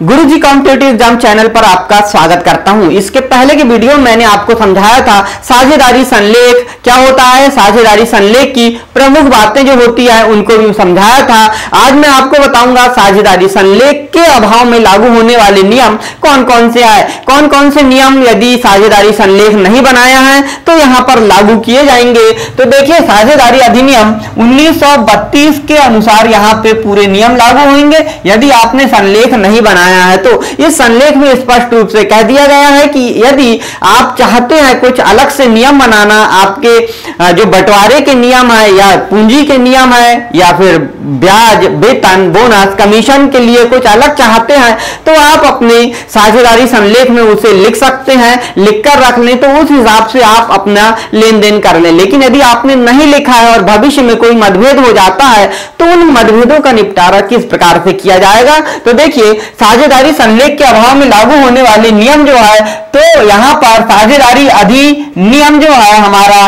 गुरुजी competitive exam channel पर आपका स्वागत करता हूं। इसके पहले के वीडियो में मैंने आपको समझाया था साझेदारी संलेख क्या होता है, साझेदारी संलेख की प्रमुख बातें जो होती है उनको भी समझाया था। आज मैं आपको बताऊंगा साझेदारी संलेख के अभाव में लागू होने वाले नियम कौन कौन से है, कौन कौन से नियम यदि साझेदारी संलेख नहीं बनाया है तो यहां पर लागू किए जाएंगे। तो देखिए, साझेदारी अधिनियम 1932 के अनुसार यहां पे पूरे नियम लागू होंगे यदि आपने संलेख नहीं बनाया है। तो इस संलेख में स्पष्ट रूप से कह दिया गया है कि यदि आप चाहते हैं कुछ अलग से नियम बनाना, आपके जो बंटवारे के नियम है या पूंजी के नियम है या फिर ब्याज, वेतन, बोनस, कमीशन के लिए कुछ अलग चाहते हैं तो आप अपने साझेदारी संलेख में उसे लिख सकते हैं। लिखकर रख लें तो उस हिसाब से आप अपना लेन देन कर लें। लेकिन यदि आपने नहीं लिखा है और भविष्य में कोई मतभेद हो जाता है तो उन मतभेदों का निपटारा किस प्रकार से किया जाएगा। तो देखिए, साझेदारी संलेख के अभाव में लागू होने वाले नियम जो है, तो यहां पर साझेदारी अधिनियम जो है हमारा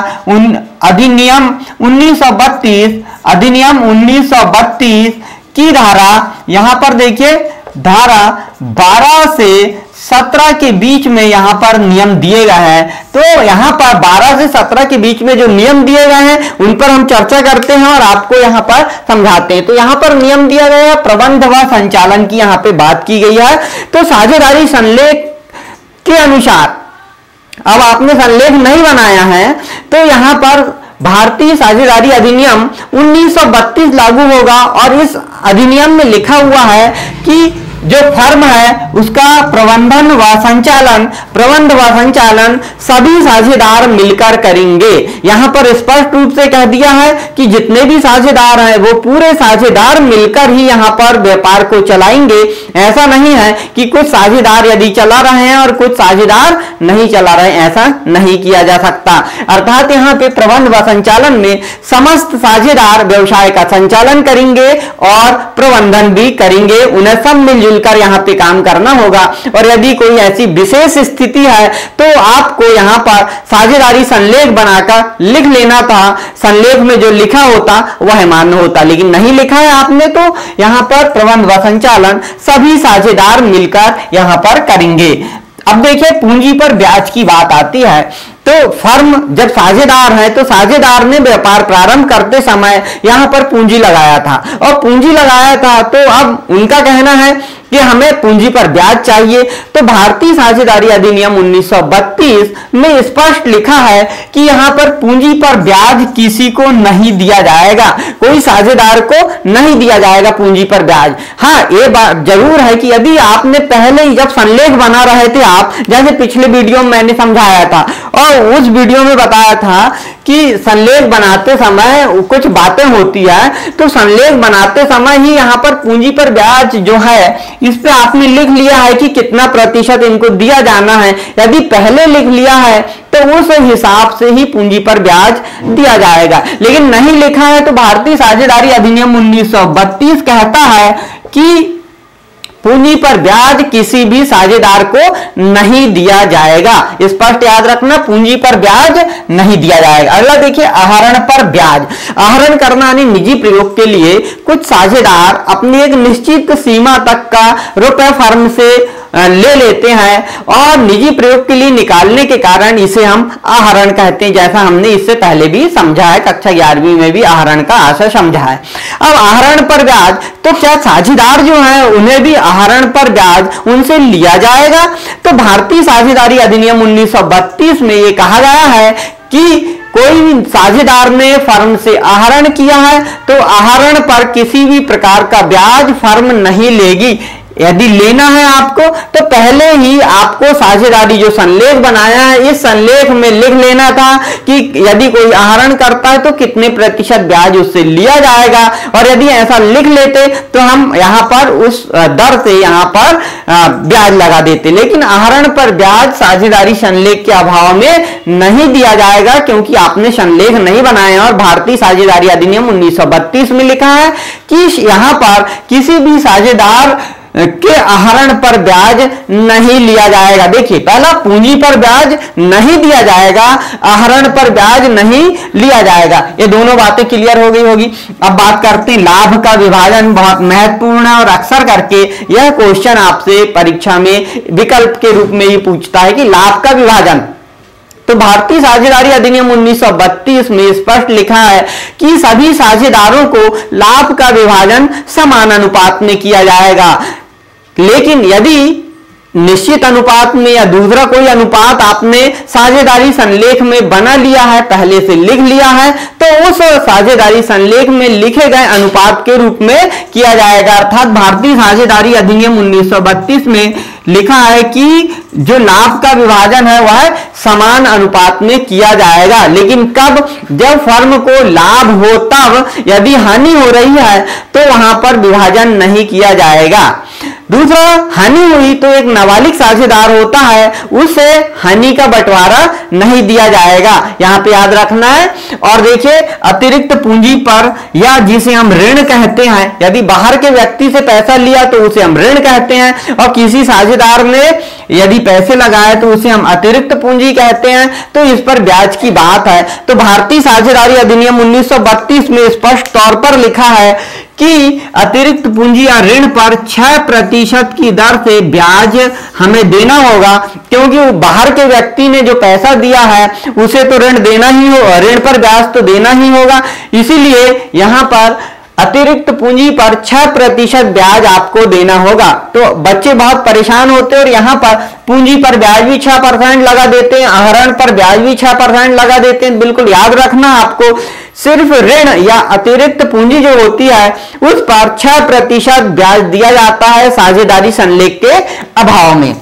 अधिनियम 1932 की धारा, यहां पर देखिए धारा 12 से 17 के बीच में यहां पर नियम दिए गए हैं। तो यहां पर 12 से 17 के बीच में जो नियम दिए गए हैं उन पर हम चर्चा करते हैं और आपको यहां पर समझाते हैं। तो यहां पर नियम दिया गया है, प्रबंध व संचालन की यहां पे बात की गई है। तो साझेदारी संलेख के अनुसार अब आपने संलेख नहीं बनाया है तो यहां पर भारतीय साझेदारी अधिनियम 1932 लागू होगा और इस अधिनियम में लिखा हुआ है कि जो फर्म है उसका प्रबंध व संचालन सभी साझेदार मिलकर करेंगे। यहां पर स्पष्ट रूप से कह दिया है कि जितने भी साझेदार हैं वो पूरे साझेदार मिलकर ही यहां पर व्यापार को चलाएंगे। ऐसा नहीं है कि कुछ साझेदार यदि चला रहे हैं और कुछ साझेदार नहीं चला रहे हैं, ऐसा नहीं किया जा सकता। अर्थात यहां पे प्रबंध व संचालन में समस्त साझेदार व्यवसाय का संचालन करेंगे और प्रबंधन भी करेंगे। उन्हें सब मिलजुल कर यहां पे काम करना होगा। और यदि कोई ऐसी विशेष स्थिति है तो आपको यहां पर साझेदारी संलेख बनाकर लिख लेना था। संलेख में जो लिखा होता वह मान्य होता, लेकिन नहीं लिखा है आपने तो यहां पर प्रबंध व संचालन सभी साझेदार मिलकर यहां पर करेंगे। अब देखिए, पूंजी पर ब्याज की बात आती है। तो फर्म जब साझेदार है तो साझेदार ने व्यापार प्रारंभ करते समय यहां पर पूंजी लगाया था और पूंजी लगाया था तो अब उनका कहना है कि हमें पूंजी पर ब्याज चाहिए। तो भारतीय साझेदारी अधिनियम 1932 में स्पष्ट लिखा है कि यहां पर पूंजी पर ब्याज किसी को नहीं दिया जाएगा, कोई साझेदार को नहीं दिया जाएगा पूंजी पर ब्याज। हाँ, ये बात जरूर है कि यदि आपने पहले ही जब संलेख बना रहे थे, आप जैसे पिछले वीडियो में मैंने समझाया था और उस वीडियो में बताया था कि संलेख बनाते समय कुछ बातें होती है, तो संलेख बनाते समय ही यहां पर पूंजी पर ब्याज जो है इस पे आपने लिख लिया है कि कितना प्रतिशत इनको दिया जाना है। यदि पहले लिख लिया है तो उस हिसाब से ही पूंजी पर ब्याज दिया जाएगा। लेकिन नहीं लिखा है तो भारतीय साझेदारी अधिनियम 1932 कहता है कि पूंजी पर ब्याज किसी भी साझेदार को नहीं दिया जाएगा। स्पष्ट याद रखना, पूंजी पर ब्याज नहीं दिया जाएगा। अगला देखिए, आहरण पर ब्याज। आहरण करना यानी निजी प्रयोग के लिए कुछ साझेदार अपनी एक निश्चित सीमा तक का रुपए फर्म से ले लेते हैं और निजी प्रयोग के लिए निकालने के कारण इसे हम आहरण कहते हैं, जैसा हमने इससे पहले भी समझा है। कक्षा 11वीं में भी आहरण का आशय समझा है। अब आहरण पर ब्याज, तो क्या साझेदार जो है उन्हें भी आहरण पर ब्याज उनसे लिया जाएगा। तो भारतीय साझेदारी अधिनियम 1932 में यह कहा गया है कि कोई साझेदार ने फर्म से आहरण किया है तो आहरण पर किसी भी प्रकार का ब्याज फर्म नहीं लेगी। यदि लेना है आपको तो पहले ही आपको साझेदारी जो संलेख बनाया है इस संलेख में लिख लेना था कि यदि कोई आहरण करता है तो कितने प्रतिशत ब्याज उससे लिया जाएगा। और यदि ऐसा लिख लेते तो हम यहां पर उस दर से यहां पर ब्याज लगा देते। लेकिन आहरण पर ब्याज साझेदारी संलेख के अभाव में नहीं दिया जाएगा क्योंकि आपने संलेख नहीं बनाया। और भारतीय साझेदारी अधिनियम 1932 में लिखा है कि यहां पर किसी भी साझेदार के आहरण पर ब्याज नहीं लिया जाएगा। देखिए, पहला पूंजी पर ब्याज नहीं दिया जाएगा, आहरण पर ब्याज नहीं लिया जाएगा। ये दोनों बातें क्लियर हो गई होगी। अब बात करते हैं लाभ का विभाजन, बहुत महत्वपूर्ण है और अक्सर करके यह क्वेश्चन आपसे परीक्षा में विकल्प के रूप में ही पूछता है कि लाभ का विभाजन। तो भारतीय साझेदारी अधिनियम 1932 में स्पष्ट लिखा है कि सभी साझेदारों को लाभ का विभाजन समान अनुपात में किया जाएगा। लेकिन यदि निश्चित अनुपात में या दूसरा कोई अनुपात आपने साझेदारी संलेख में बना लिया है, पहले से लिख लिया है, तो उस साझेदारी संलेख में लिखे गए अनुपात के रूप में किया जाएगा। अर्थात भारतीय साझेदारी अधिनियम 1932 में लिखा है कि जो लाभ का विभाजन है वह समान अनुपात में किया जाएगा। लेकिन कब? जब फर्म को लाभ हो तब। यदि हानि हो रही है तो वहां पर विभाजन नहीं किया जाएगा। दूसरा, हानि हुई तो एक नाबालिग साझेदार होता है, उसे हानि का बंटवारा नहीं दिया जाएगा, यहां पे याद रखना है। और देखिए, अतिरिक्त पूंजी पर या जिसे हम ऋण कहते हैं, यदि बाहर के व्यक्ति से पैसा लिया तो उसे हम ऋण कहते हैं, और किसी साझेदार ने यदि पैसे लगाए तो उसे हम अतिरिक्त पूंजी कहते हैं। तो इस पर ब्याज की बात है। तो भारतीय साझेदारी अधिनियम 1932 में स्पष्ट तौर पर लिखा है कि अतिरिक्त पूंजी या ऋण पर 6% की दर से ब्याज हमें देना होगा, क्योंकि बाहर के व्यक्ति ने जो पैसा दिया है उसे तो ऋण देना ही हो, ऋण पर ब्याज तो देना ही होगा। इसीलिए यहां पर अतिरिक्त पूंजी पर 6% ब्याज आपको देना होगा। तो बच्चे बहुत परेशान होते हैं और यहां पर पूंजी पर ब्याज भी 6% लगा देते हैं, आहरण पर ब्याज भी 6% लगा देते हैं। बिल्कुल याद रखना, आपको सिर्फ ऋण या अतिरिक्त पूंजी जो होती है उस पर 6% ब्याज दिया जाता है साझेदारी संलेख के अभाव में।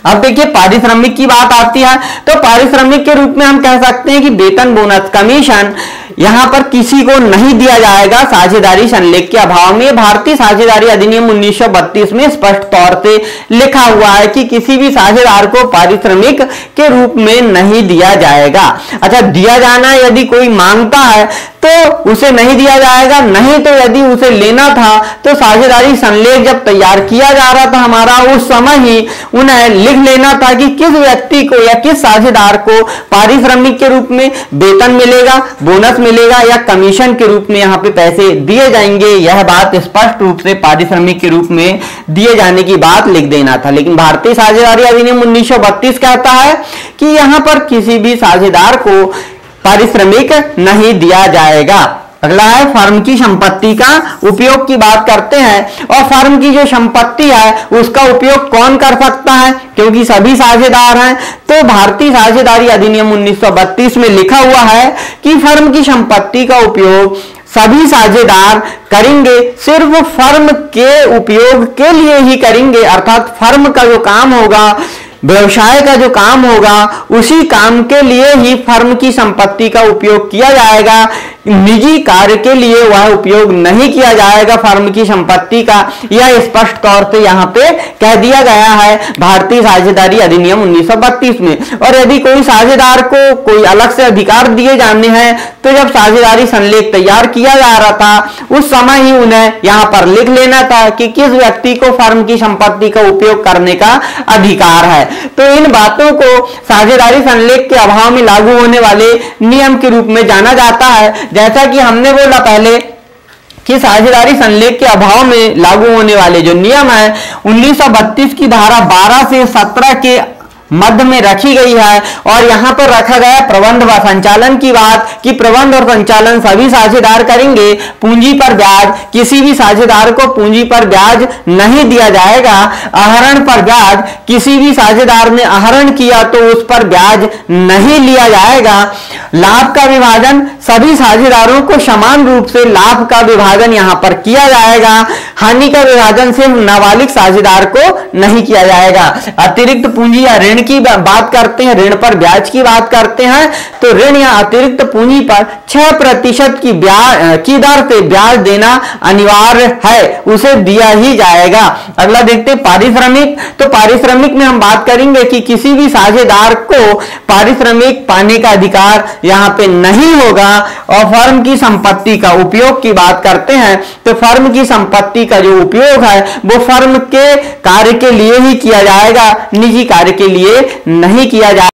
अब देखिए, पारिश्रमिक की बात आती है तो पारिश्रमिक के रूप में हम कह सकते हैं कि वेतन, बोनस, कमीशन यहां पर किसी को नहीं दिया जाएगा साझेदारी संलेख के अभाव में। भारतीय साझेदारी अधिनियम 1932 में स्पष्ट तौर से लिखा हुआ है कि किसी भी साझेदार को पारिश्रमिक के रूप में नहीं दिया जाएगा। अच्छा, दिया जाना यदि कोई मांगता है तो उसे नहीं दिया जाएगा, नहीं तो यदि उसे लेना था तो साझेदारी संलेख जब तैयार किया जा रहा था हमारा, उस समय ही उन्हें लिख लेना था कि किस व्यक्ति को या किस साझेदार को पारिश्रमिक के रूप में वेतन मिलेगा, बोनस मिलेगा या कमीशन के रूप में यहां पे पैसे दिए जाएंगे। यह बात स्पष्ट रूप से पारिश्रमिक के रूप में दिए जाने की बात लिख देना था। लेकिन भारतीय साझेदारी अधिनियम 1932 कहता है कि यहां पर किसी भी साझेदार को पारिश्रमिक नहीं दिया जाएगा। अगला है फर्म की संपत्ति का उपयोग की बात करते हैं। और फर्म की जो संपत्ति है उसका उपयोग कौन कर सकता है, क्योंकि सभी साझेदार हैं। तो भारतीय साझेदारी अधिनियम 1932 में लिखा हुआ है कि फर्म की संपत्ति का उपयोग सभी साझेदार करेंगे, सिर्फ फर्म के उपयोग के लिए ही करेंगे। अर्थात फर्म का जो काम होगा, व्यवसाय का जो काम होगा, उसी काम के लिए ही फर्म की संपत्ति का उपयोग किया जाएगा। निजी कार्य के लिए वह उपयोग नहीं किया जाएगा फर्म की संपत्ति का। यह स्पष्ट तौर से यहाँ पे कह दिया गया है भारतीय साझेदारी अधिनियम 1932 में। और यदि कोई साझेदार को कोई अलग से अधिकार दिए जाने हैं तो जब साझेदारी संलेख तैयार किया जा रहा था उस समय ही उन्हें यहाँ पर लिख लेना था कि किस व्यक्ति को फर्म की संपत्ति का उपयोग करने का अधिकार है। तो इन बातों को साझेदारी संलेख के अभाव में लागू होने वाले नियम के रूप में जाना जाता है। जैसा कि हमने बोला पहले कि साझेदारी संलेख के अभाव में लागू होने वाले जो नियम है 1932 की धारा 12 से 17 के मध्य में रखी गई है। और यहां पर रखा गया प्रबंध व संचालन की बात कि प्रबंध और संचालन सभी साझेदार करेंगे। पूंजी पर ब्याज, किसी भी साझेदार को पूंजी पर ब्याज नहीं दिया जाएगा। आहरण पर ब्याज, किसी भी साझेदार ने आहरण किया तो उस पर ब्याज नहीं लिया जाएगा। लाभ का विभाजन, सभी साझेदारों को समान रूप से लाभ का विभाजन यहां पर किया जाएगा। हानि का विभाजन सिर्फ नाबालिग साझेदार को नहीं किया जाएगा। अतिरिक्त पूंजी या ऋण ऋण की बात करते हैं, ऋण पर ब्याज की बात करते हैं, तो ऋण या अतिरिक्त पूंजी पर 6% की दर से ब्याज देना अनिवार्य है, उसे दिया ही जाएगा। अगला देखते हैं पारिश्रमिक। तो पारिश्रमिक में हम बात करेंगे कि किसी भी साझेदार को पारिश्रमिक पाने का अधिकार यहां पे नहीं होगा। और फर्म की संपत्ति का उपयोग की बात करते हैं, तो फर्म की संपत्ति का जो उपयोग है वो फर्म के कार्य के लिए ही किया जाएगा, निजी कार्य के लिए नहीं किया जाएगा।